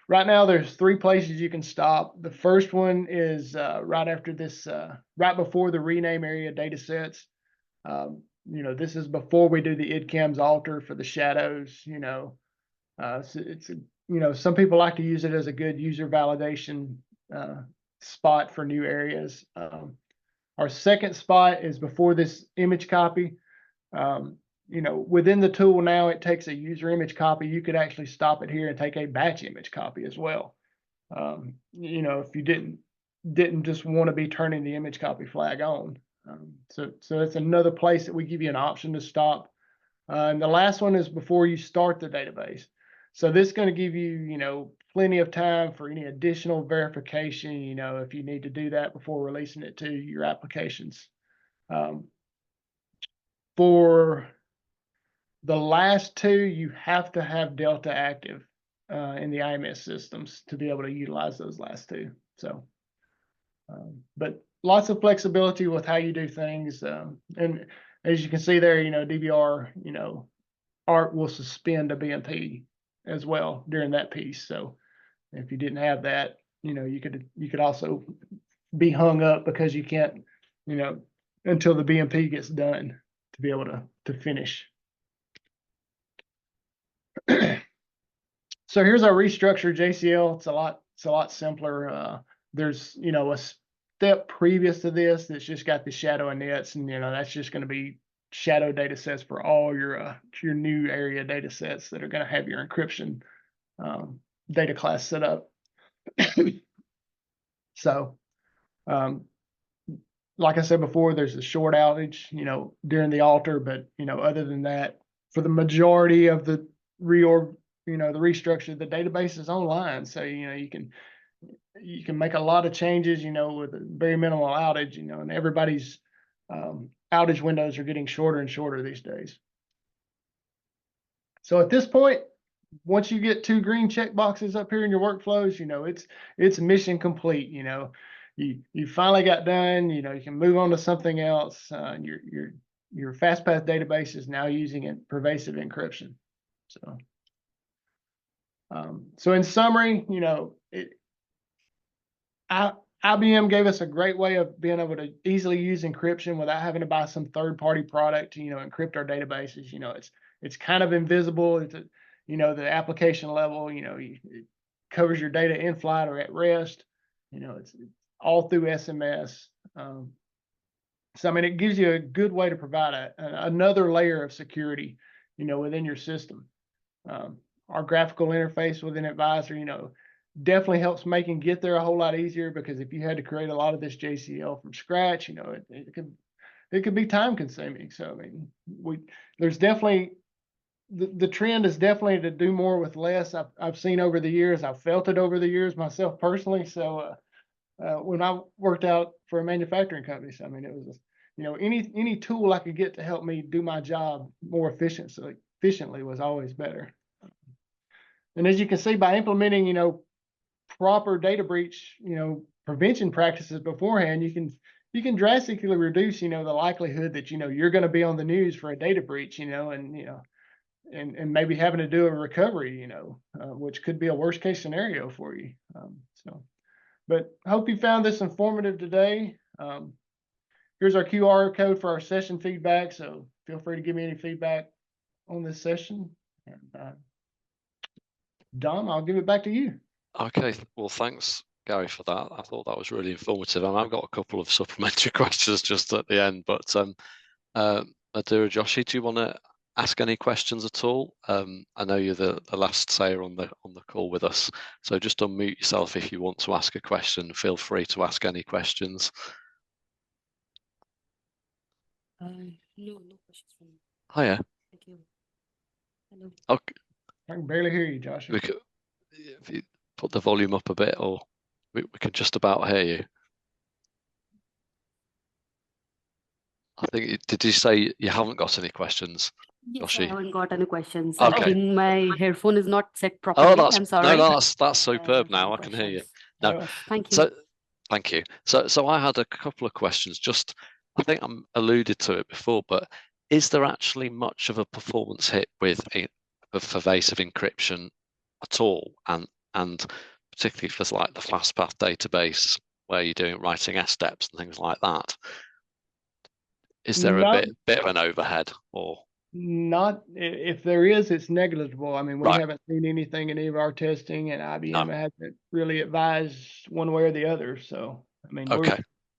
right now, there's 3 places you can stop. The first one is right after this, right before the rename area data sets. This is before we do the IDCAMS alter for the shadows. So it's some people like to use it as a good user validation spot for new areas. Our second spot is before this image copy. Within the tool now, it takes a user image copy. You could actually stop it here and take a batch image copy as well. If you didn't just want to be turning the image copy flag on. So it's another place that we give you an option to stop. And the last one is before you start the database. So this is going to give you, plenty of time for any additional verification, if you need to do that before releasing it to your applications. For the last 2, you have to have Delta active in the IMS systems to be able to utilize those last 2. So, but lots of flexibility with how you do things. And as you can see there, DVR, ART will suspend a BMP as well during that piece. So if you didn't have that, you could also be hung up because you can't, until the BMP gets done to be able to finish. So here's our restructured JCL. It's a lot simpler. There's a step previous to this that's just got the shadow inits, and that's just going to be shadow data sets for all your new area data sets that are going to have your encryption data class set up. So, like I said before, there's a short outage, during the alter, but other than that, for the majority of the reorg, the restructure, the database is online. So, you can make a lot of changes, with a very minimal outage, and everybody's outage windows are getting shorter and shorter these days. So at this point, once you get 2 green check boxes up here in your workflows, it's mission complete. You finally got done. You can move on to something else. Your FastPath database is now using pervasive encryption. So in summary, IBM gave us a great way of being able to easily use encryption without having to buy some third-party product to encrypt our databases. It's kind of invisible. It's the application level. It covers your data in flight or at rest. It's all through SMS. So, I mean, it gives you a good way to provide another layer of security, within your system. Our graphical interface within Advisor, definitely helps make and get there a whole lot easier, because if you had to create a lot of this JCL from scratch, it could be time consuming. So, I mean, there's definitely the trend is definitely to do more with less. I've seen over the years, I've felt it over the years myself personally. So, when I worked out for a manufacturing company, so I mean, it was, any tool I could get to help me do my job more efficiently was always better. And as you can see, by implementing, proper data breach, prevention practices beforehand, you can drastically reduce, the likelihood that, you're going to be on the news for a data breach, and maybe having to do a recovery, which could be a worst case scenario for you. But hope you found this informative today. Here's our QR code for our session feedback. So feel free to give me any feedback on this session. And Dom, I'll give it back to you. Okay, well, thanks, Gary, for that. I thought that was really informative. And I've got a couple of supplementary questions just at the end, but Adira, Joshi, do you want to ask any questions at all? I know you're the last sayer on the call with us, so just unmute yourself if you want to ask a question. Feel free to ask any questions. No questions from me. Hiya. Thank you. Hello. Okay. I can barely hear you, Josh. If you put the volume up a bit, or we can just about hear you. I think, did you say you haven't got any questions? Yes, Joshi? I haven't got any questions. Okay. I think my headphone is not set properly. I'm sorry. No, that's superb now. I can hear you. No, thank you. So, thank you. So I had a couple of questions. Just, I think I'm alluded to it before, but is there actually much of a performance hit with pervasive encryption at all? And particularly for like the FastPath database, where you're doing writing S steps and things like that. Is there a bit of an overhead, or not? If there is, it's negligible. I mean, we right. haven't seen anything in any of our testing, and IBM hasn't really advised one way or the other. So, I mean,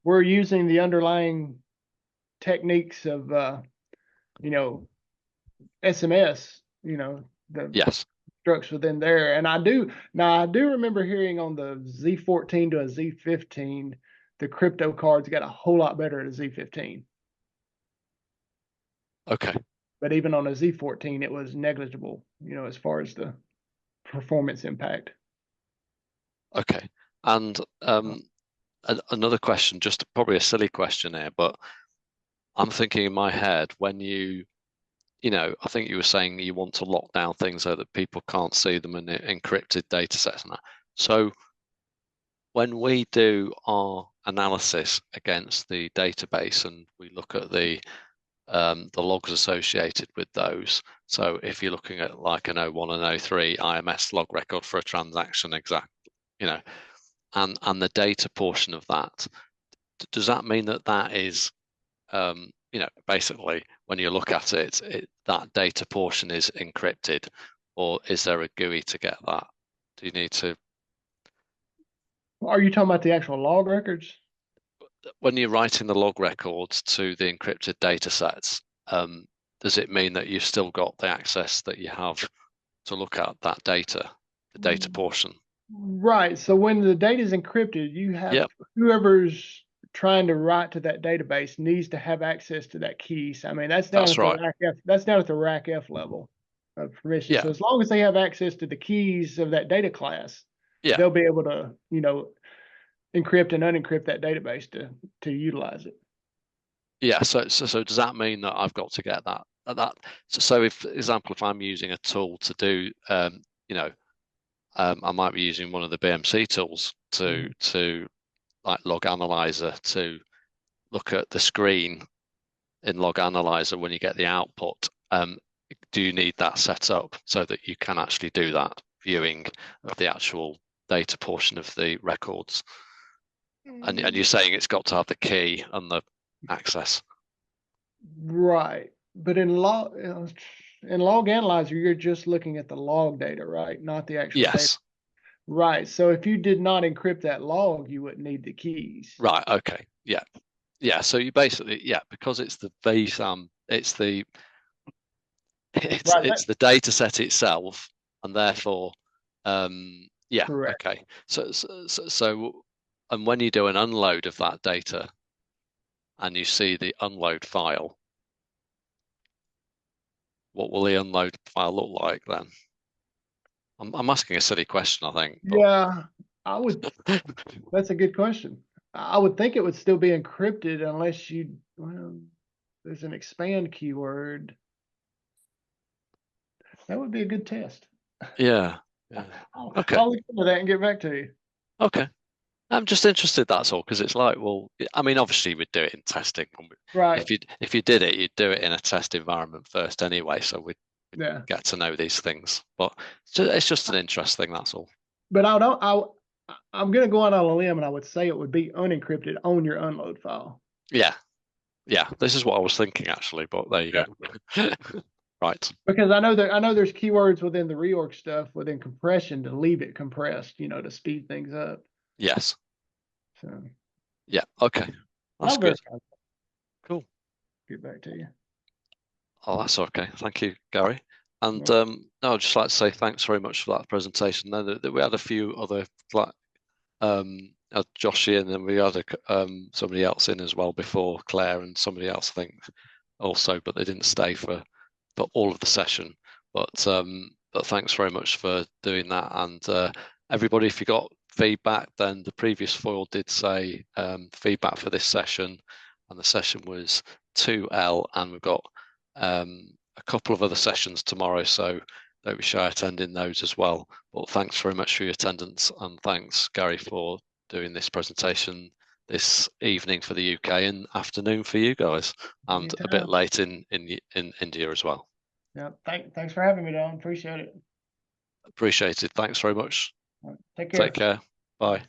we're using the underlying techniques of SMS, the Yes. structure within there. And I do remember hearing on the Z14 to a Z15, the crypto cards got a whole lot better at a Z15. Okay. But even on a Z14, it was negligible, as far as the performance impact. Okay. And another question, just probably a silly question here, but I'm thinking in my head, when I think you were saying you want to lock down things so that people can't see them in encrypted data sets and that. So when we do our analysis against the database and we look at the logs associated with those. So if you're looking at like an 01 and 03 IMS log record for a transaction, and the data portion of that, does that mean that is, basically when you look at it, that data portion is encrypted, or is there a GUI to get that? Do you need to? Are you talking about the actual log records? When you're writing the log records to the encrypted data sets, does it mean that you've still got the access that you have to look at that data, the data portion? Right. So when the data is encrypted, you have whoever's trying to write to that database needs to have access to that key. So, I mean, that's down at the RAC F level of permission. So as long as they have access to the keys of that data class, they'll be able to, encrypt and unencrypt that database to utilize it. Yeah. So does that mean that I've got to get that? So if I'm using a tool to do, I might be using one of the BMC tools to like Log Analyzer to look at the screen in Log Analyzer when you get the output. Do you need that set up so that you can actually do that viewing of the actual data portion of the records? And you're saying it's got to have the key and the access. Right. But in Log Analyzer, you're just looking at the log data, right? Not the actual data. Right. So if you did not encrypt that log, you wouldn't need the keys. Right. Okay. Yeah. Yeah, so you basically, because it's the VSAM, it's the data set itself, and therefore, Correct. okay. So, and when you do an unload of that data, and you see the unload file, what will the unload file look like then? I'm asking a silly question, I think. But... Yeah, I would. That's a good question. I would think it would still be encrypted unless well, there's an expand keyword. That would be a good test. Yeah. Okay. I'll look into that and get back to you. Okay. I'm just interested, that's all, because it's like, well, I mean, obviously we'd do it in testing. Right. If you did it, you'd do it in a test environment first anyway, so we'd get to know these things. But it's just an interest thing, that's all. But I'm going to go out on a limb, and I would say it would be unencrypted on your unload file. Yeah. This is what I was thinking actually, but there you go. Right. Because I know there's keywords within the reorg stuff within compression to leave it compressed, to speed things up. Yes. So. Yeah. Okay. That's good. Cool. Get back to you. Oh, that's okay. Thank you, Gary. And no, I'd just like to say thanks very much for that presentation. Then we had a few other, Josh in, and we had somebody else in as well before Claire, and somebody else I think also, but they didn't stay for all of the session. But thanks very much for doing that. And everybody, if you got feedback, then the previous foil did say feedback for this session, and the session was 2L, and we've got a couple of other sessions tomorrow, so don't be shy attending those as well. But thanks very much for your attendance, and thanks, Gary, for doing this presentation this evening for the UK and afternoon for you guys, and a bit late in India as well. Yeah, thanks for having me, Don. Appreciate it. Appreciated. Thanks very much. Take care. Take care. Bye.